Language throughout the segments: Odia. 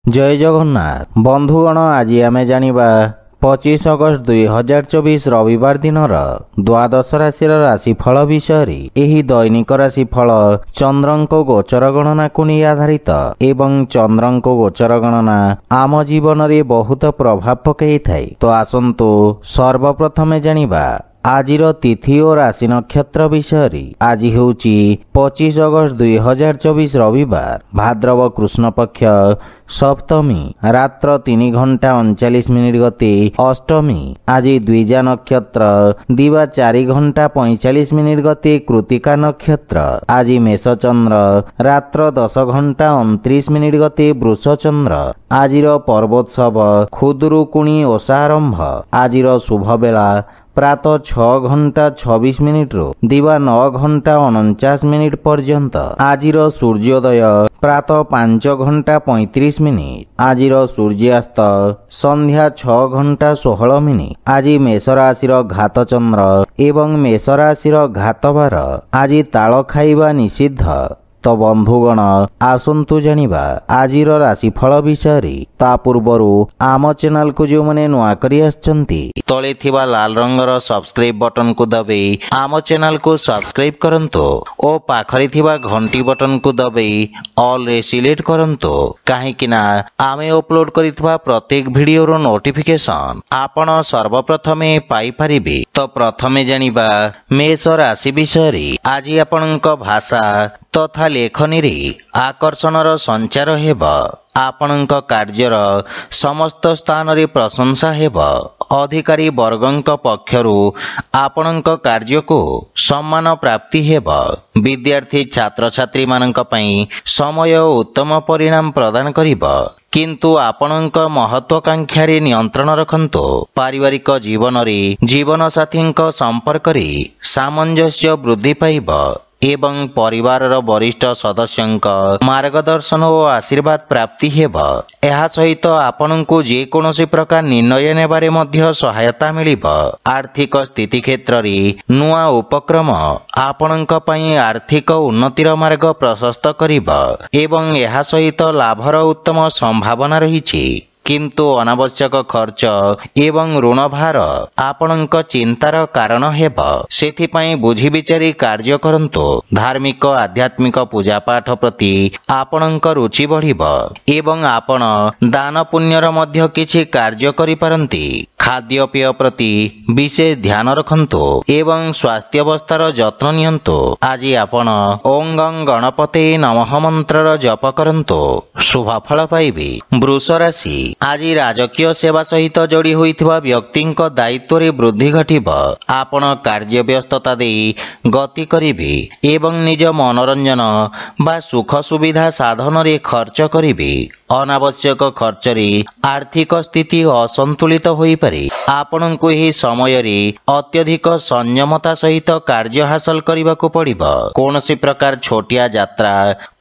जय जगन्नाथ बंधुगण आज आमे जानिबा 25 अगस्त 2024 रविवार दिनर द्वादश राशि राशिफल विषय। एही दैनिक राशिफल चंद्रंको गोचर गणना को नहीं आधारित एवं चंद्रंको गोचर गणना आम जीवन रे बहुत प्रभाव पकई थाए। तो आसंतु सर्वप्रथमे जानिबा आजिर तिथि और राशि नक्षत्र विषय। आज होउची 25 अगस्त 2024 रविवार भाद्रव कृष्ण पक्ष सप्तमी रात्र 3 घंटा 39 मिनिट गते अष्टमी। आज द्विजा नक्षत्र दिवा 4 घंटा 45 मिनिट गते कृतिका नक्षत्र। आज मेष चंद्र रात्र 10 घंटा 29 मिनिट गते वृष चंद्र। आजिर पर्वोत्सव खुदुरुकुणी ओषा आरंभ। आजिर शुभ बेला प्रातः 6 घंटा 26 मिनिट रु दिवा 9 घंटा 49 मिनिट पर्यंत। आजिर सूर्योदय प्रातः 5 घंटा 35 मिनिट। आजिर सूर्यास्त संध्या 6 घंटा 16 मिनिट। आज मेष राशि घात चंद्र एवं मेष राशि घात बार। आज ताल खाइबा निषिद्ध। तो बंधुगण आसंतु जानिबा आजिर राशिफल विषय। ता पूर्वरु आम चैनल को जो माने नुआ करी आछंती तळे थिबा लाल रंगर सब्सक्राइब बटन को दबे आम चैनल को सब्सक्राइब करंतो ओ पाखरे थिबा घंटी बटन को दबे ऑल रे सिलेक्ट करंतो। काहे किना आमे अपलोड करितबा प्रत्येक वीडियो रो नोटिफिकेशन आपण सर्वप्रथमे पाई परिबे। तो प्रथमे जानिबा मेष राशि विषय। आज आपनक भाषा तथा लेखनी रे आकर्षणर संचार हेब। आपणक कार्यर समस्त स्थान रे प्रशंसा हेब। अधिकारी वर्गंक पक्षरु आपणक कार्य को सम्मान प्राप्ति हेब। विद्यार्थी छात्र छात्री मानक पई समय उत्तम परिणाम प्रदान करिब। किंतु आपणक महत्वाकांक्षा रे नियंत्रण रखंतो। पारिवारिक जीवन रे जीवन साथींक संपर्क रे सामंजस्य वृद्धि पाइब एवं परिवार वरिष्ठ सदस्यंक मार्गदर्शन और आशीर्वाद प्राप्ति हेब। एहा सहित आपनकु जे कोनोसी प्रकार निर्णय नेबारे मध्य सहायता मिलिब। आर्थिक स्थिति क्षेत्र रे नुआ उपक्रम आपनक पई आर्थिक उन्नतिर मार्ग प्रशस्त करिब एवं एहा सहित लाभर उत्तम संभावना रहिछि। किंतु अनावश्यक खर्च एवं ऋण भार आपणक चिंतार कारण हेब। सेथिपई बुझी विचारी कार्य करंतो। धार्मिक आध्यात्मिक पूजा पाठ प्रति आपणक रुचि बढ़िब एवं आपण दान पुण्यर मध्य किछि कार्य करि पारंती। खाद्य पेय प्रति विशेष ध्यान रखंतो एवं स्वास्थ्य अवस्थार जत्न नियंतो। आज आपण ओं गं गणपते नमः मंत्रर जप करंतो शुभ फल पाइबे। वृष राशि। आज राजकीय सेवा सहित जोड़ी होइथिबा व्यक्तिंक दायित्व रे वृद्धि घटिब। आपण कार्य व्यस्तता दे गति करिबे एवं निज मनोरंजन बा सुख सुविधा साधन रे खर्च करिबे। अनावश्यक खर्च रे आर्थिक स्थिति असंतुलित होई पारे। आपनकु एही समय रे अत्यधिक संयमता सहित कार्य हासिल करबाकू पड़िब। कोनोसी प्रकार छोटिया यात्रा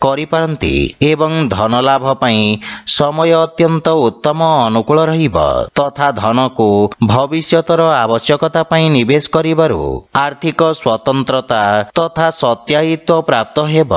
करि पारंती एवं धन लाभ पई समय अत्यंत उत्तम अनुकूल रहिब तथा धन को भविष्यतर आवश्यकता पई निवेश करिबारु आर्थिक स्वतंत्रता तथा सत्यायित्व प्राप्त हेब।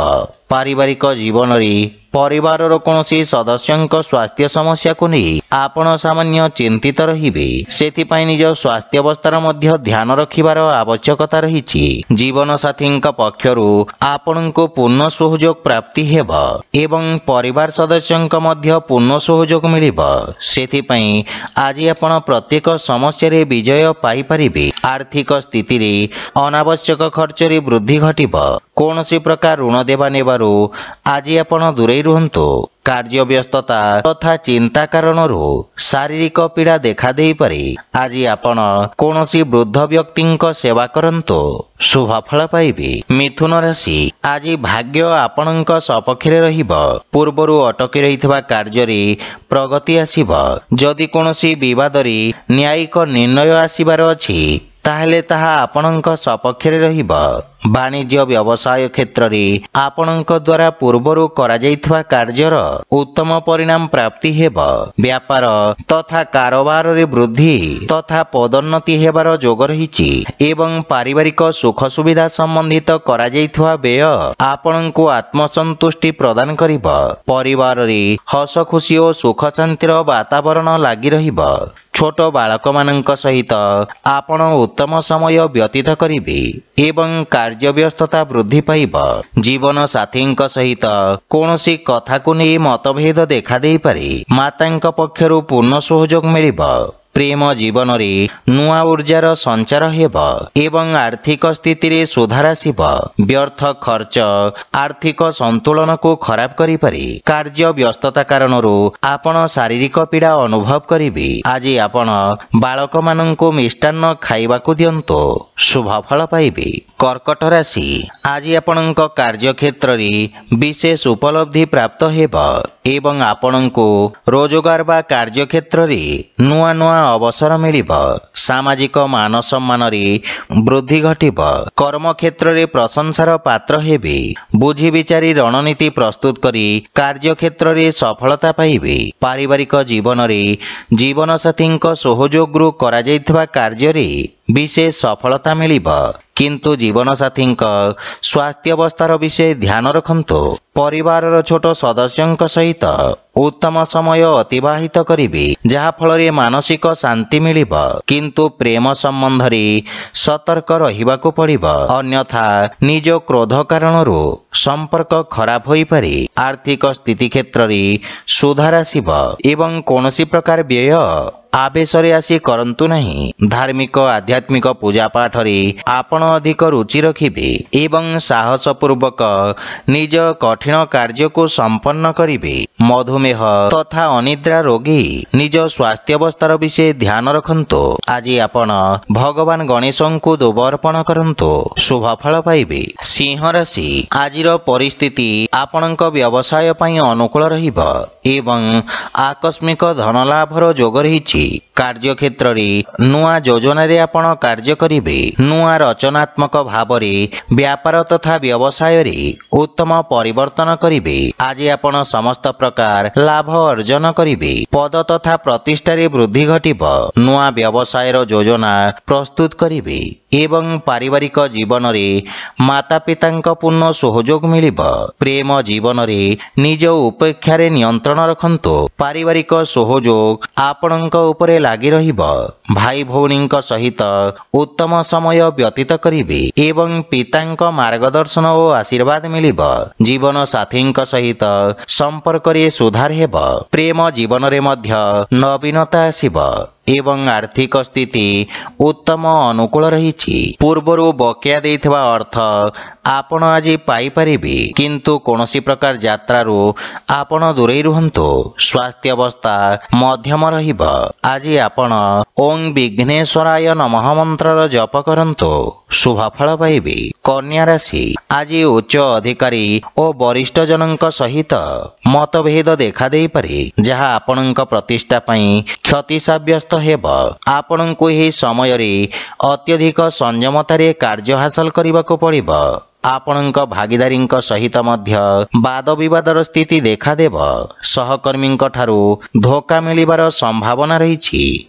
पारिवारिक जीवन रे परिवार कौनसी सदस्यंक स्वास्थ्य समस्या को नहीं आपण सामान्य चिंतित रहिबे। सेथिपई निज स्वास्थ्य अवस्थार मध्य ध्यान रखिबार आवश्यकता रहिछि। जीवन साथींक पक्षरु आपणको पूर्ण सहयोग प्राप्ति हेब एवं परिवार सदस्यंक मध्य पूर्ण सहयोग मिलिब। सेथिपई आज आपण प्रत्येक समस्या रे विजय पाई परिबे। आर्थिक स्थिति रे अनावश्यक खर्च रे वृद्धि घटिब। कोनोसी प्रकार ऋण देवा नेबारु आज आपण दूरे रुहंतो। कार्य व्यस्तता तथा चिंता कारणरू शारीरिक पीड़ा देखा देई पारे। आज आपण कोनोसी वृद्ध व्यक्तिंक सेवा करंतो शुभ फल पाइबे। मिथुन राशि। आज भाग्य आपणक सपक्षरे रहिब। पूर्वरु अटकी रहितबा कार्य रे प्रगति आसीब। जदि कोनोसी विवाद रे न्यायिक निर्णय आसीबार अछि ତାହେଲେ ତାହା ଆପଣଙ୍କ ସପକ୍ଷରେ ରହିବ। ବାଣିଜ୍ୟ ବ୍ୟବସାୟ କ୍ଷେତ୍ରରେ ଆପଣଙ୍କ ଦ୍ୱାରା ପୂର୍ବରୁ କରାଯାଇଥିବା କାର୍ଯ୍ୟର ଉତ୍ତମ ପରିଣାମ ପ୍ରାପ୍ତି ହେବ। ବ୍ୟାପାର ତଥା କାରବାରରେ ବୃଦ୍ଧି ତଥା ପଦୋନ୍ନତି ହେବାର ଯୋଗ ରହିଛି ଏବଂ ପାରିବାରିକ ସୁଖ ସୁବିଧା ସମ୍ବନ୍ଧିତ କରାଯାଇଥିବା ବ୍ୟୟ ଆପଣଙ୍କୁ ଆତ୍ମସନ୍ତୁଷ୍ଟି ପ୍ରଦାନ କରିବ। ପରିବାରରେ ହସ ଖୁସି ଓ ସୁଖ ଶାନ୍ତିର ବାତାବରଣ ଲାଗି ରହିବ। ଛୋଟ ବାଳକମାନଙ୍କ ସହିତ ଆପଣ ଉତ୍ତମ ସମୟ ବ୍ୟତୀତ କରିବେ ଏବଂ କାର୍ଯ୍ୟ ବ୍ୟସ୍ତତା ବୃଦ୍ଧି ପାଇବ। ଜୀବନ ସାଥୀଙ୍କ ସହିତ କୌଣସି କଥାକୁ ନେଇ ମତଭେଦ ଦେଖାଦେଇପାରେ। ମାତାଙ୍କ ପକ୍ଷରୁ ପୂର୍ଣ୍ଣ ସହଯୋଗ ମିଳିବ। ପ୍ରେମ ଜୀବନରେ ନୂଆ ଉର୍ଜାର ସଞ୍ଚାର ହେବ ଏବଂ ଆର୍ଥିକ ସ୍ଥିତିରେ ସୁଧାର ଆସିବ। ବ୍ୟର୍ଥ ଖର୍ଚ୍ଚ ଆର୍ଥିକ ସନ୍ତୁଳନକୁ ଖରାପ କରିପାରେ। କାର୍ଯ୍ୟ ବ୍ୟସ୍ତତା କାରଣରୁ ଆପଣ ଶାରୀରିକ ପୀଡ଼ା ଅନୁଭବ କରିବେ। ଆଜି ଆପଣ ବାଳକମାନଙ୍କୁ ମିଷ୍ଟାନ୍ନ ଖାଇବାକୁ ଦିଅନ୍ତୁ, ଶୁଭ ଫଳ ପାଇବେ। କର୍କଟ ରାଶି, ଆଜି ଆପଣଙ୍କ କାର୍ଯ୍ୟକ୍ଷେତ୍ରରେ ବିଶେଷ ଉପଲବ୍ଧି ପ୍ରାପ୍ତ ହେବ ଏବଂ ଆପଣଙ୍କୁ ରୋଜଗାର ବା କାର୍ଯ୍ୟକ୍ଷେତ୍ରରେ ନୂଆ ନୂଆ ଅବସର ମିଳିବ। ସାମାଜିକ ମାନ ସମ୍ମାନରେ ବୃଦ୍ଧି ଘଟିବ। କର୍ମକ୍ଷେତ୍ରରେ ପ୍ରଶଂସାର ପାତ୍ର ହେବେ। ବୁଝି ବିଚାରି ରଣନୀତି ପ୍ରସ୍ତୁତ କରି କାର୍ଯ୍ୟକ୍ଷେତ୍ରରେ ସଫଳତା ପାଇବେ। ପାରିବାରିକ ଜୀବନରେ ଜୀବନସାଥୀଙ୍କ ସହଯୋଗରୁ କରାଯାଇଥିବା କାର୍ଯ୍ୟରେ ବିଶେଷ ସଫଳତା ମିଳିବ, କିନ୍ତୁ ଜୀବନସାଥୀଙ୍କ ସ୍ୱାସ୍ଥ୍ୟାବସ୍ଥାର ବିଷୟ ଧ୍ୟାନ ରଖନ୍ତୁ। ପରିବାରର ଛୋଟ ସଦସ୍ୟଙ୍କ ସହିତ ଉତ୍ତମ ସମୟ ଅତିବାହିତ କରିବେ, ଯାହା ଫଳରେ ମାନସିକ ଶାନ୍ତି ମିଳିବ, କିନ୍ତୁ ପ୍ରେମ ସମ୍ବନ୍ଧରେ ସତର୍କ ରହିବାକୁ ପଡ଼ିବ, ଅନ୍ୟଥା ନିଜ କ୍ରୋଧ କାରଣରୁ ସମ୍ପର୍କ ଖରାପ ହୋଇପାରେ। ଆର୍ଥିକ ସ୍ଥିତି କ୍ଷେତ୍ରରେ ସୁଧାର ଆସିବ ଏବଂ କୌଣସି ପ୍ରକାର ବ୍ୟୟ ଆବେଶରେ ଆସି କରନ୍ତୁ ନାହିଁ। ଧାର୍ମିକ ଆଧ୍ୟାତ୍ମିକ ପୂଜାପାଠରେ ଆପଣ ଅଧିକ ରୁଚି ରଖିବେ ଏବଂ ସାହସପୂର୍ବକ ନିଜ କଠିନ କାର୍ଯ୍ୟକୁ ସମ୍ପନ୍ନ କରିବେ। ମଧୁମେହ ତଥା ଅନିଦ୍ରା ରୋଗୀ ନିଜ ସ୍ୱାସ୍ଥ୍ୟାବସ୍ଥାର ବିଷୟ ଧ୍ୟାନ ରଖନ୍ତୁ। ଆଜି ଆପଣ ଭଗବାନ ଗଣେଶଙ୍କୁ ଦୁବ ଅର୍ପଣ କରନ୍ତୁ, ଶୁଭ ଫଳ ପାଇବେ। ସିଂହ ରାଶି, ଆଜିର ପରିସ୍ଥିତି ଆପଣଙ୍କ ବ୍ୟବସାୟ ପାଇଁ ଅନୁକୂଳ ରହିବ ଏବଂ ଆକସ୍ମିକ ଧନଲାଭର ଯୋଗ ରହିଛି। କାର୍ଯ୍ୟକ୍ଷେତ୍ରରେ ନୂଆ ଯୋଜନାରେ ଆପଣ କାର୍ଯ୍ୟ କରିବେ। ନୂଆ ରଚନାତ୍ମକ ଭାବରେ ବ୍ୟାପାର ତଥା ବ୍ୟବସାୟରେ ଉତ୍ତମ ପରିବର୍ତ୍ତନ କରିବେ। ଆଜି ଆପଣ ସମସ୍ତ ପ୍ରକାର ଲାଭ ଅର୍ଜନ କରିବେ। ପଦ ତଥା ପ୍ରତିଷ୍ଠାରେ ବୃଦ୍ଧି ଘଟିବ। ନୂଆ ବ୍ୟବସାୟର ଯୋଜନା ପ୍ରସ୍ତୁତ କରିବେ ଏବଂ ପାରିବାରିକ ଜୀବନରେ ମାତାପିତାଙ୍କ ପୂର୍ଣ୍ଣ ସହଯୋଗ ମିଳିବ। ପ୍ରେମ ଜୀବନରେ ନିଜ ଉପେକ୍ଷାରେ ନିୟନ୍ତ୍ରଣ ରଖନ୍ତୁ। ପାରିବାରିକ ସହଯୋଗ ଆପଣଙ୍କ ଉପରେ ଲାଗି ରହିବ। ଭାଇ ଭଉଣୀଙ୍କ ସହିତ ଉତ୍ତମ ସମୟ ବ୍ୟତୀତ କରିବେ ଏବଂ ପିତାଙ୍କ ମାର୍ଗଦର୍ଶନ ଓ ଆଶୀର୍ବାଦ ମିଳିବ। ଜୀବନ ସାଥୀଙ୍କ ସହିତ ସମ୍ପର୍କରେ ସୁଧାର ହେବ। ପ୍ରେମ ଜୀବନରେ ମଧ୍ୟ ନବୀନତା ଆସିବ ଏବଂ ଆର୍ଥିକ ସ୍ଥିତି ଉତ୍ତମ ଅନୁକୂଳ ରହିଛି। ପୂର୍ବରୁ ବକେୟା ଦେଇଥିବା ଅର୍ଥ ଆପଣ ଆଜି ପାଇପାରିବେ, କିନ୍ତୁ କୌଣସି ପ୍ରକାର ଯାତ୍ରାରୁ ଆପଣ ଦୂରେଇ ରୁହନ୍ତୁ। ସ୍ୱାସ୍ଥ୍ୟାବସ୍ଥା ମଧ୍ୟମ ରହିବ। ଆଜି ଆପଣ ଓଂ ବିଘ୍ନେଶ୍ୱରାୟ ନମଃ ମନ୍ତ୍ରର ଜପ କରନ୍ତୁ, ଶୁଭ ଫଳ ପାଇବେ। କନ୍ୟା ରାଶି, ଆଜି ଉଚ୍ଚ ଅଧିକାରୀ ଓ ବରିଷ୍ଠ ଜନଙ୍କ ସହିତ ମତଭେଦ ଦେଖାଦେଇପାରେ, ଯାହା ଆପଣଙ୍କ ପ୍ରତିଷ୍ଠା ପାଇଁ କ୍ଷତି ସାବ୍ୟସ୍ତ ହେବ। ଆପଣଙ୍କୁ ଏହି ସମୟରେ ଅତ୍ୟଧିକ ସଂଯମତାରେ କାର୍ଯ୍ୟ ହାସଲ କରିବାକୁ ପଡ଼ିବ। ଆପଣଙ୍କ ଭାଗିଦାରୀଙ୍କ ସହିତ ମଧ୍ୟ ବାଦ ବିବାଦର ସ୍ଥିତି ଦେଖାଦେବ। ସହକର୍ମୀଙ୍କ ଠାରୁ ଧୋକା ମିଳିବାର ସମ୍ଭାବନା ରହିଛି।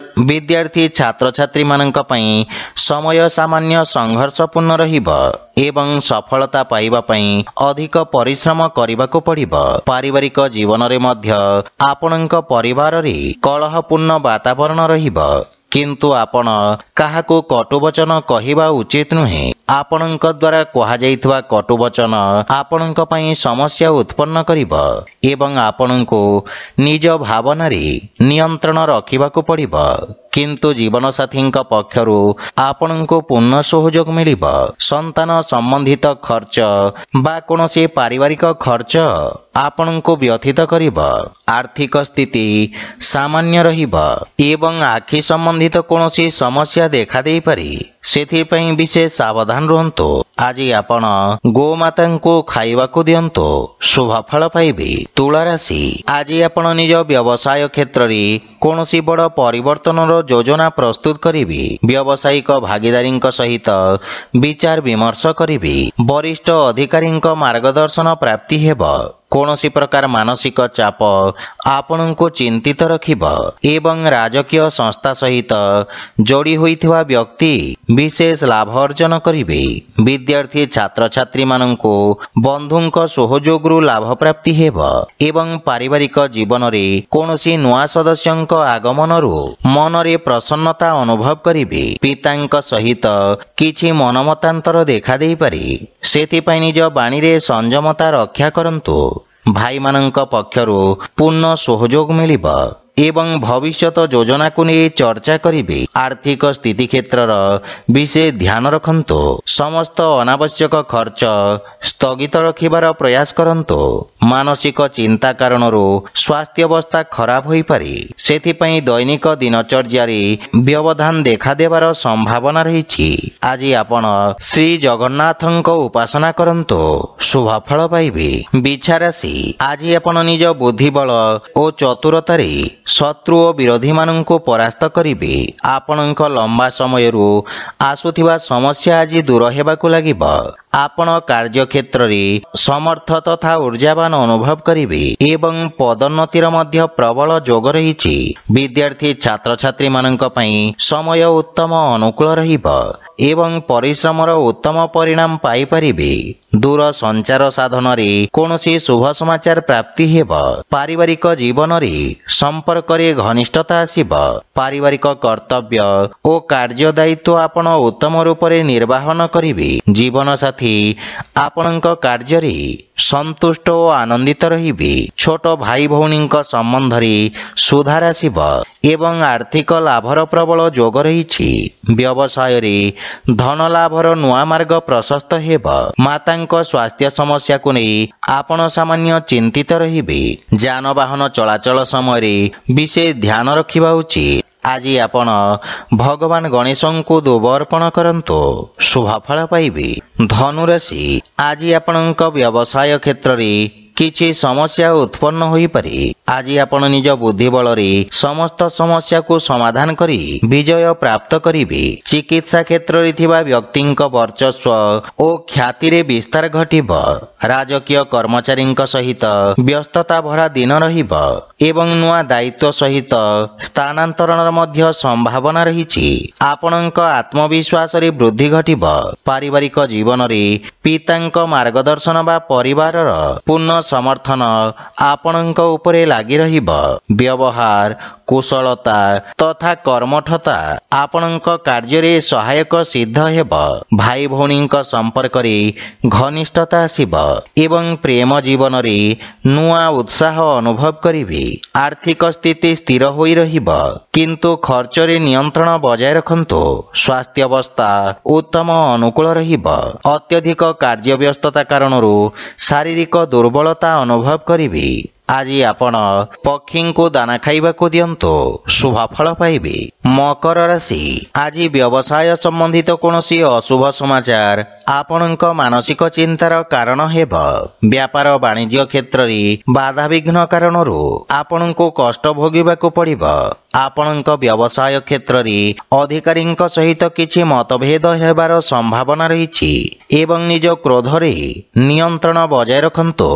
ବିଦ୍ୟାର୍ଥୀ ଛାତ୍ରଛାତ୍ରୀମାନଙ୍କ ପାଇଁ ସମୟ ସାମାନ୍ୟ ସଂଘର୍ଷପୂର୍ଣ୍ଣ ରହିବ ଏବଂ ସଫଳତା ପାଇବା ପାଇଁ ଅଧିକ ପରିଶ୍ରମ କରିବାକୁ ପଡ଼ିବ। ପାରିବାରିକ ଜୀବନରେ ମଧ୍ୟ ଆପଣଙ୍କ ପରିବାରରେ କଳହପୂର୍ଣ୍ଣ ବାତାବରଣ ରହିବ, କିନ୍ତୁ ଆପଣ କାହାକୁ କଟୁବଚନ କହିବା ଉଚିତ ନୁହେଁ। ଆପଣଙ୍କ ଦ୍ୱାରା କୁହାଯାଇଥିବା କଟୁବଚନ ଆପଣଙ୍କ ପାଇଁ ସମସ୍ୟା ଉତ୍ପନ୍ନ କରିବ ଏବଂ ଆପଣଙ୍କୁ ନିଜ ଭାବନାରେ ନିୟନ୍ତ୍ରଣ ରଖିବାକୁ ପଡ଼ିବ, କିନ୍ତୁ ଜୀବନସାଥୀଙ୍କ ପକ୍ଷରୁ ଆପଣଙ୍କୁ ପୂର୍ଣ୍ଣ ସହଯୋଗ ମିଳିବ। ସନ୍ତାନ ସମ୍ବନ୍ଧିତ ଖର୍ଚ୍ଚ ବା କୌଣସି ପାରିବାରିକ ଖର୍ଚ୍ଚ ଆପଣଙ୍କୁ ବ୍ୟଥିତ କରିବ। ଆର୍ଥିକ ସ୍ଥିତି ସାମାନ୍ୟ ରହିବ ଏବଂ ଆଖି ସମ୍ବନ୍ଧିତ ସମ୍ବନ୍ଧିତ କୌଣସି ସମସ୍ୟା ଦେଖାଦେଇପାରେ, ସେଥିପାଇଁ ବିଶେଷ ସାବଧାନ ରୁହନ୍ତୁ। ଆଜି ଆପଣ ଗୋମାତାଙ୍କୁ ଖାଇବାକୁ ଦିଅନ୍ତୁ, ଶୁଭଫଳ ପାଇବେ। ତୁଳା ରାଶି, ଆଜି ଆପଣ ନିଜ ବ୍ୟବସାୟ କ୍ଷେତ୍ରରେ କୌଣସି ବଡ଼ ପରିବର୍ତ୍ତନର ଯୋଜନା ପ୍ରସ୍ତୁତ କରିବେ। ବ୍ୟବସାୟିକ ଭାଗିଦାରୀଙ୍କ ସହିତ ବିଚାର ବିମର୍ଶ କରିବେ। ବରିଷ୍ଠ ଅଧିକାରୀଙ୍କ ମାର୍ଗଦର୍ଶନ ପ୍ରାପ୍ତି ହେବ। କୌଣସି ପ୍ରକାର ମାନସିକ ଚାପ ଆପଣଙ୍କୁ ଚିନ୍ତିତ ରଖିବ ଏବଂ ରାଜକୀୟ ସଂସ୍ଥା ସହିତ ଯୋଡ଼ି ହୋଇଥିବା ବ୍ୟକ୍ତି ବିଶେଷ ଲାଭ ଅର୍ଜନ କରିବେ। ବିଦ୍ୟାର୍ଥୀ ଛାତ୍ରଛାତ୍ରୀମାନଙ୍କୁ ବନ୍ଧୁଙ୍କ ସହଯୋଗରୁ ଲାଭ ପ୍ରାପ୍ତି ହେବ ଏବଂ ପାରିବାରିକ ଜୀବନରେ କୌଣସି ନୂଆ ସଦସ୍ୟଙ୍କ ଆଗମନରୁ ମନରେ ପ୍ରସନ୍ନତା ଅନୁଭବ କରିବେ। ପିତାଙ୍କ ସହିତ କିଛି ମନମତାନ୍ତର ଦେଖାଦେଇପାରେ, ସେଥିପାଇଁ ନିଜ ବାଣୀରେ ସଂଯମତା ରକ୍ଷା କରନ୍ତୁ। ଭାଇମାନଙ୍କ ପକ୍ଷରୁ ପୂର୍ଣ୍ଣ ସହଯୋଗ ମିଳିବ ଏବଂ ଭବିଷ୍ୟତ ଯୋଜନାକୁ ନେଇ ଚର୍ଚ୍ଚା କରିବେ। ଆର୍ଥିକ ସ୍ଥିତି କ୍ଷେତ୍ରର ବିଶେଷ ଧ୍ୟାନ ରଖନ୍ତୁ। ସମସ୍ତ ଅନାବଶ୍ୟକ ଖର୍ଚ୍ଚ ସ୍ଥଗିତ ରଖିବାର ପ୍ରୟାସ କରନ୍ତୁ। ମାନସିକ ଚିନ୍ତା କାରଣରୁ ସ୍ୱାସ୍ଥ୍ୟାବସ୍ଥା ଖରାପ ହୋଇପାରେ, ସେଥିପାଇଁ ଦୈନିକ ଦିନଚର୍ଯ୍ୟାରେ ବ୍ୟବଧାନ ଦେଖାଦେବାର ସମ୍ଭାବନା ରହିଛି। ଆଜି ଆପଣ ଶ୍ରୀ ଜଗନ୍ନାଥଙ୍କ ଉପାସନା କରନ୍ତୁ, ଶୁଭଫଳ ପାଇବେ। ବିଛା ରାଶି, ଆଜି ଆପଣ ନିଜ ବୁଦ୍ଧିବଳ ଓ ଚତୁରତାରେ ଶତ୍ରୁ ଓ ବିରୋଧୀମାନଙ୍କୁ ପରାସ୍ତ କରିବେ। ଆପଣଙ୍କ ଲମ୍ବା ସମୟରୁ ଆସୁଥିବା ସମସ୍ୟା ଆଜି ଦୂର ହେବାକୁ ଲାଗିବ। ଆପଣ କାର୍ଯ୍ୟକ୍ଷେତ୍ରରେ ସମର୍ଥ ତଥା ଊର୍ଜାବାନ ଅନୁଭବ କରିବେ ଏବଂ ପଦୋନ୍ନତିର ମଧ୍ୟ ପ୍ରବଳ ଯୋଗ ରହିଛି। ବିଦ୍ୟାର୍ଥୀ ଛାତ୍ରଛାତ୍ରୀମାନଙ୍କ ପାଇଁ ସମୟ ଉତ୍ତମ ଅନୁକୂଳ ରହିବ ଏବଂ ପରିଶ୍ରମର ଉତ୍ତମ ପରିଣାମ ପାଇପାରିବେ। ଦୂର ସଞ୍ଚାର ସାଧନରେ କୌଣସି ଶୁଭ ସମାଚାର ପ୍ରାପ୍ତି ହେବ। ପାରିବାରିକ ଜୀବନରେ ସମ୍ପର୍କରେ ଘନିଷ୍ଠତା ଆସିବ। ପାରିବାରିକ କର୍ତ୍ତବ୍ୟ ଓ କାର୍ଯ୍ୟ ଦାୟିତ୍ୱ ଆପଣ ଉତ୍ତମ ରୂପରେ ନିର୍ବାହନ କରିବେ। ଜୀବନସାଥୀ ଆପଣଙ୍କ କାର୍ଯ୍ୟରେ ସନ୍ତୁଷ୍ଟ ଓ ଆନନ୍ଦିତ ରହିବେ। ଛୋଟ ଭାଇ ଭଉଣୀଙ୍କ ସମ୍ବନ୍ଧରେ ସୁଧାର ଆସିବ ଏବଂ ଆର୍ଥିକ ଲାଭର ପ୍ରବଳ ଯୋଗ ରହିଛି। ବ୍ୟବସାୟରେ ଧନ ଲାଭର ନୂଆ ମାର୍ଗ ପ୍ରଶସ୍ତ ହେବ। ମାତାଙ୍କ ସ୍ୱାସ୍ଥ୍ୟ ସମସ୍ୟାକୁ ନେଇ ଆପଣ ସାମାନ୍ୟ ଚିନ୍ତିତ ରହିବେ। ଯାନବାହନ ଚଳାଚଳ ସମୟରେ ବିଶେଷ ଧ୍ୟାନ ରଖିବା ଉଚିତ। ଆଜି ଆପଣ ଭଗବାନ ଗଣେଶଙ୍କୁ ଦୁବ ଅର୍ପଣ କରନ୍ତୁ, ଶୁଭଫଳ ପାଇବେ। ଧନୁରାଶି, ଆଜି ଆପଣଙ୍କ ବ୍ୟବସାୟ କ୍ଷେତ୍ରରେ କିଛି ସମସ୍ୟା ଉତ୍ପନ୍ନ ହୋଇପାରେ। ଆଜି ଆପଣ ନିଜ ବୁଦ୍ଧି ବଳରେ ସମସ୍ତ ସମସ୍ୟାକୁ ସମାଧାନ କରି ବିଜୟ ପ୍ରାପ୍ତ କରିବେ। ଚିକିତ୍ସା କ୍ଷେତ୍ରରେ ଥିବା ବ୍ୟକ୍ତିଙ୍କ ବର୍ଚସ୍ୱ ଓ ଖ୍ୟାତିରେ ବିସ୍ତାର ଘଟିବ। ରାଜକୀୟ କର୍ମଚାରୀଙ୍କ ସହିତ ବ୍ୟସ୍ତତା ଭରା ଦିନ ରହିବ ଏବଂ ନୂଆ ଦାୟିତ୍ୱ ସହିତ ସ୍ଥାନାନ୍ତରଣର ମଧ୍ୟ ସମ୍ଭାବନା ରହିଛି। ଆପଣଙ୍କ ଆତ୍ମବିଶ୍ୱାସରେ ବୃଦ୍ଧି ଘଟିବ। ପାରିବାରିକ ଜୀବନରେ ପିତାଙ୍କ ମାର୍ଗଦର୍ଶନ ବା ପରିବାରର ପୂର୍ଣ୍ଣ ସମର୍ଥନ ଆପଣଙ୍କ ଉପରେ ଲାଗି ରହିବ। ବ୍ୟବହାର କୁଶଳତା ତଥା କର୍ମଠତା ଆପଣଙ୍କ କାର୍ଯ୍ୟରେ ସହାୟକ ସିଦ୍ଧ ହେବ। ଭାଇ ଭଉଣୀଙ୍କ ସମ୍ପର୍କରେ ଘନିଷ୍ଠତା ଆସିବ ଏବଂ ପ୍ରେମ ଜୀବନରେ ନୂଆ ଉତ୍ସାହ ଅନୁଭବ କରିବେ। ଆର୍ଥିକ ସ୍ଥିତି ସ୍ଥିର ହୋଇ ରହିବ, କିନ୍ତୁ ଖର୍ଚ୍ଚରେ ନିୟନ୍ତ୍ରଣ ବଜାୟ ରଖନ୍ତୁ। ସ୍ୱାସ୍ଥ୍ୟାବସ୍ଥା ଉତ୍ତମ ଅନୁକୂଳ ରହିବ। ଅତ୍ୟଧିକ କାର୍ଯ୍ୟବ୍ୟସ୍ତତା କାରଣରୁ ଶାରୀରିକ ଦୁର୍ବଳତା ଅନୁଭବ କରିବେ। ଆଜି ଆପଣ ପକ୍ଷୀଙ୍କୁ ଦାନା ଖାଇବାକୁ ଦିଅନ୍ତୁ, ଶୁଭଫଳ ପାଇବେ। ମକର ରାଶି, ଆଜି ବ୍ୟବସାୟ ସମ୍ବନ୍ଧିତ କୌଣସି ଅଶୁଭ ସମାଚାର ଆପଣଙ୍କ ମାନସିକ ଚିନ୍ତାର କାରଣ ହେବ। ବ୍ୟାପାର ବାଣିଜ୍ୟ କ୍ଷେତ୍ରରେ ବାଧାବିଘ୍ନ କାରଣରୁ ଆପଣଙ୍କୁ କଷ୍ଟ ଭୋଗିବାକୁ ପଡ଼ିବ। ଆପଣଙ୍କ ବ୍ୟବସାୟ କ୍ଷେତ୍ରରେ ଅଧିକାରୀଙ୍କ ସହିତ କିଛି ମତଭେଦ ହେବାର ସମ୍ଭାବନା ରହିଛି ଏବଂ ନିଜ କ୍ରୋଧରେ ନିୟନ୍ତ୍ରଣ ବଜାୟ ରଖନ୍ତୁ।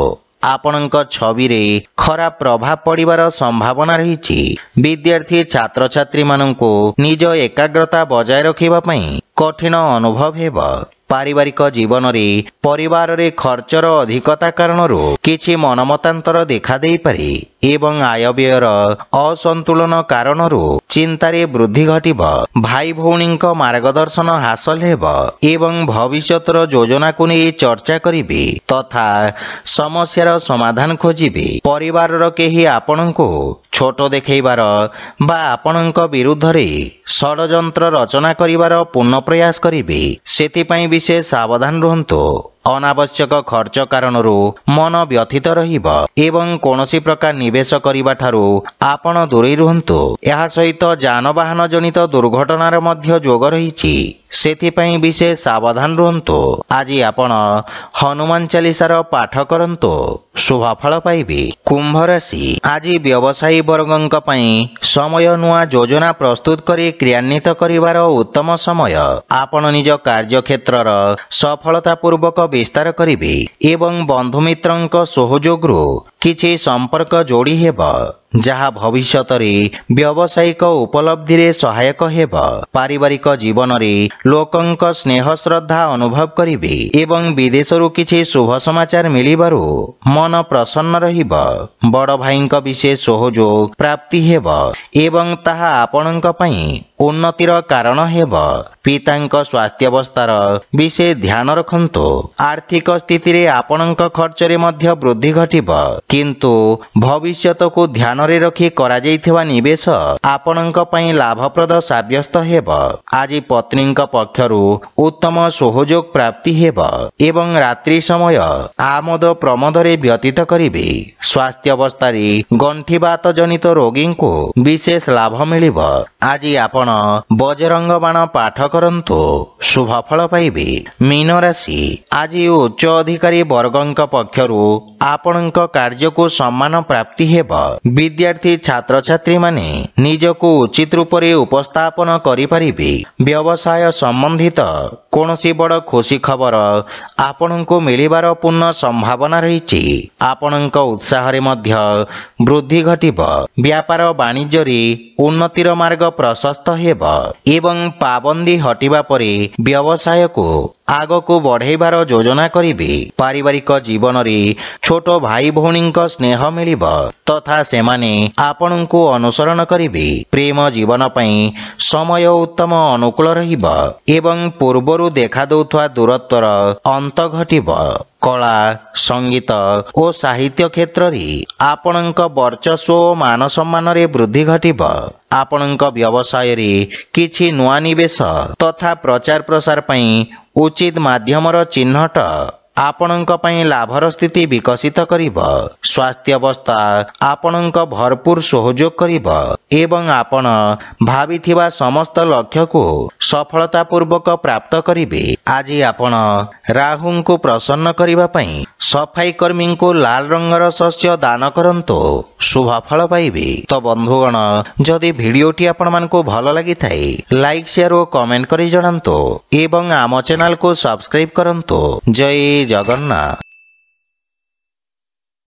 ଆପଣଙ୍କ ଛବିରେ ଖରାପ ପ୍ରଭାବ ପଡ଼ିବାର ସମ୍ଭାବନା ରହିଛି। ବିଦ୍ୟାର୍ଥୀ ଛାତ୍ରଛାତ୍ରୀମାନଙ୍କୁ ନିଜ ଏକାଗ୍ରତା ବଜାୟ ରଖିବା ପାଇଁ କଠିନ ଅନୁଭବ ହେବ। ପାରିବାରିକ ଜୀବନରେ ପରିବାରରେ ଖର୍ଚ୍ଚର ଅଧିକତା କାରଣରୁ କିଛି ମନମତାନ୍ତର ଦେଖାଦେଇପାରେ ଏବଂ ଆୟବ୍ୟୟର ଅସନ୍ତୁଳନ କାରଣରୁ ଚିନ୍ତାରେ ବୃଦ୍ଧି ଘଟିବ। ଭାଇ ଭଉଣୀଙ୍କ ମାର୍ଗଦର୍ଶନ ହାସଲ ହେବ ଏବଂ ଭବିଷ୍ୟତର ଯୋଜନାକୁ ନେଇ ଚର୍ଚ୍ଚା କରିବେ ତଥା ସମସ୍ୟାର ସମାଧାନ ଖୋଜିବେ। ପରିବାରର କେହି ଆପଣଙ୍କୁ ଛୋଟ ଦେଖାଇବାର ବା ଆପଣଙ୍କ ବିରୁଦ୍ଧରେ ଷଡ଼ଯନ୍ତ୍ର ରଚନା କରିବାର ପୂର୍ଣ୍ଣ ପ୍ରୟାସ କରିବେ, ସେଥିପାଇଁ ବିଶେଷ ସାବଧାନ ରୁହନ୍ତୁ। ଅନାବଶ୍ୟକ ଖର୍ଚ୍ଚ କାରଣରୁ ମନ ବ୍ୟଥିତ ରହିବ ଏବଂ କୌଣସି ପ୍ରକାର ନିବେଶ କରିବା ଠାରୁ ଆପଣ ଦୂରେଇ ରୁହନ୍ତୁ। ଏହା ସହିତ ଯାନବାହନ ଜନିତ ଦୁର୍ଘଟଣାର ମଧ୍ୟ ଯୋଗ ରହିଛି, ସେଥିପାଇଁ ବିଶେଷ ସାବଧାନ ରୁହନ୍ତୁ। ଆଜି ଆପଣ ହନୁମାନ ଚାଳିଶାର ପାଠ କରନ୍ତୁ, ଶୁଭଫଳ ପାଇବେ। କୁମ୍ଭ ରାଶି, ଆଜି ବ୍ୟବସାୟୀ ବର୍ଗଙ୍କ ପାଇଁ ସମୟ ନୂଆ ଯୋଜନା ପ୍ରସ୍ତୁତ କରି କ୍ରିୟାନ୍ୱିତ କରିବାର ଉତ୍ତମ ସମୟ। ଆପଣ ନିଜ କାର୍ଯ୍ୟକ୍ଷେତ୍ରର ସଫଳତା ପୂର୍ବକ ବିସ୍ତାର କରିବେ ଏବଂ ବନ୍ଧୁମିତ୍ରଙ୍କ ସହଯୋଗରୁ କିଛି ସମ୍ପର୍କ ଯୋଡ଼ି ହେବ, ଯାହା ଭବିଷ୍ୟତରେ ବ୍ୟବସାୟିକ ଉପଲବ୍ଧିରେ ସହାୟକ ହେବ। ପାରିବାରିକ ଜୀବନରେ ଲୋକଙ୍କ ସ୍ନେହ ଶ୍ରଦ୍ଧା ଅନୁଭବ କରିବେ ଏବଂ ବିଦେଶରୁ କିଛି ଶୁଭ ସମାଚାର ମିଳିବାରୁ ମନ ପ୍ରସନ୍ନ ରହିବ। ବଡ଼ ଭାଇଙ୍କ ବିଶେଷ ସହଯୋଗ ପ୍ରାପ୍ତି ହେବ ଏବଂ ତାହା ଆପଣଙ୍କ ପାଇଁ ଉନ୍ନତିର କାରଣ ହେବ। ପିତାଙ୍କ ସ୍ୱାସ୍ଥ୍ୟାବସ୍ଥାର ବିଶେଷ ଧ୍ୟାନ ରଖନ୍ତୁ। ଆର୍ଥିକ ସ୍ଥିତିରେ ଆପଣଙ୍କ ଖର୍ଚ୍ଚରେ ମଧ୍ୟ ବୃଦ୍ଧି ଘଟିବ, କିନ୍ତୁ ଭବିଷ୍ୟତକୁ ଧ୍ୟାନରେ ରଖି କରାଯାଇଥିବା ନିବେଶ ଆପଣଙ୍କ ପାଇଁ ଲାଭପ୍ରଦ ସାବ୍ୟସ୍ତ ହେବ। ଆଜି ପତ୍ନୀଙ୍କ ପକ୍ଷରୁ ଉତ୍ତମ ସହଯୋଗ ପ୍ରାପ୍ତି ହେବ ଏବଂ ରାତ୍ରି ସମୟ ଆମୋଦ ପ୍ରମୋଦରେ ବ୍ୟତୀତ କରିବେ। ସ୍ୱାସ୍ଥ୍ୟାବସ୍ଥାରେ ଗଣ୍ଠିବାତ ଜନିତ ରୋଗୀଙ୍କୁ ବିଶେଷ ଲାଭ ମିଳିବ। ଆଜି ଆପଣ ବଜରଙ୍ଗ ବାଣ ପାଠ କରନ୍ତୁ, ଶୁଭଫଳ ପାଇବେ। ମୀନ ରାଶି, ଆଜି ଉଚ୍ଚ ଅଧିକାରୀ ବର୍ଗଙ୍କ ପକ୍ଷରୁ ଆପଣଙ୍କ କାର୍ଯ୍ୟକୁ ସମ୍ମାନ ପ୍ରାପ୍ତି ହେବ। ବିଦ୍ୟାର୍ଥୀ ଛାତ୍ରଛାତ୍ରୀମାନେ ନିଜକୁ ଉଚିତ ରୂପରେ ଉପସ୍ଥାପନ କରିପାରିବେ। ବ୍ୟବସାୟ ସମ୍ବନ୍ଧିତ କୌଣସି ବଡ଼ ଖୁସି ଖବର ଆପଣଙ୍କୁ ମିଳିବାର ପୂର୍ଣ୍ଣ ସମ୍ଭାବନା ରହିଛି। ଆପଣଙ୍କ ଉତ୍ସାହରେ ମଧ୍ୟ ବୃଦ୍ଧି ଘଟିବ। ବ୍ୟାପାର ବାଣିଜ୍ୟରେ ଉନ୍ନତିର ମାର୍ଗ ପ୍ରଶସ୍ତ ହେବ ଏବଂ ପାବନ୍ଦୀ ହଟିବା ପରେ ବ୍ୟବସାୟକୁ ଆଗକୁ ବଢ଼ାଇବାର ଯୋଜନା କରିବେ। ପାରିବାରିକ ଜୀବନରେ ଛୋଟ ଭାଇ ଭଉଣୀଙ୍କ ସ୍ନେହ ମିଳିବ ତଥା ସେମାନେ ଆପଣଙ୍କୁ ଅନୁସରଣ କରିବେ। ପ୍ରେମ ଜୀବନ ପାଇଁ ସମୟ ଉତ୍ତମ ଅନୁକୂଳ ରହିବ ଏବଂ ପୂର୍ବରୁ ଦେଖାଦେଉଥିବା ଦୂରତ୍ୱର ଅନ୍ତ ଘଟିବ। କଳା, ସଙ୍ଗୀତ ଓ ସାହିତ୍ୟ କ୍ଷେତ୍ରରେ ଆପଣଙ୍କ ବର୍ଚସ୍ୱ ଓ ମାନ ସମ୍ମାନରେ ବୃଦ୍ଧି ଘଟିବ। ଆପଣଙ୍କ ବ୍ୟବସାୟରେ କିଛି ନୂଆ ନିବେଶ ତଥା ପ୍ରଚାର ପ୍ରସାର ପାଇଁ ଉଚିତ ମାଧ୍ୟମର ଚିହ୍ନଟ ଆପଣଙ୍କ ପାଇଁ ଲାଭର ସ୍ଥିତି ବିକଶିତ କରିବ। ସ୍ୱାସ୍ଥ୍ୟାବସ୍ଥା ଆପଣଙ୍କ ଭରପୁର ସହଯୋଗ କରିବ ଏବଂ ଆପଣ ଭାବିଥିବା ସମସ୍ତ ଲକ୍ଷ୍ୟକୁ ସଫଳତାପୂର୍ବକ ପ୍ରାପ୍ତ କରିବେ। ଆଜି ଆପଣ ରାହୁଙ୍କୁ ପ୍ରସନ୍ନ କରିବା ପାଇଁ ସଫାଇ କର୍ମୀଙ୍କୁ ଲାଲ ରଙ୍ଗର ଶସ୍ୟ ଦାନ କରନ୍ତୁ, ଶୁଭଫଳ ପାଇବେ। ତ ବନ୍ଧୁଗଣ, ଯଦି ଭିଡ଼ିଓଟି ଆପଣମାନଙ୍କୁ ଭଲ ଲାଗିଥାଏ ଲାଇକ୍, ସେୟାର ଓ କମେଣ୍ଟ କରି ଜଣାନ୍ତୁ ଏବଂ ଆମ ଚ୍ୟାନେଲକୁ ସବସ୍କ୍ରାଇବ କରନ୍ତୁ। ଜୟ ଜଗନ୍ନାଥ।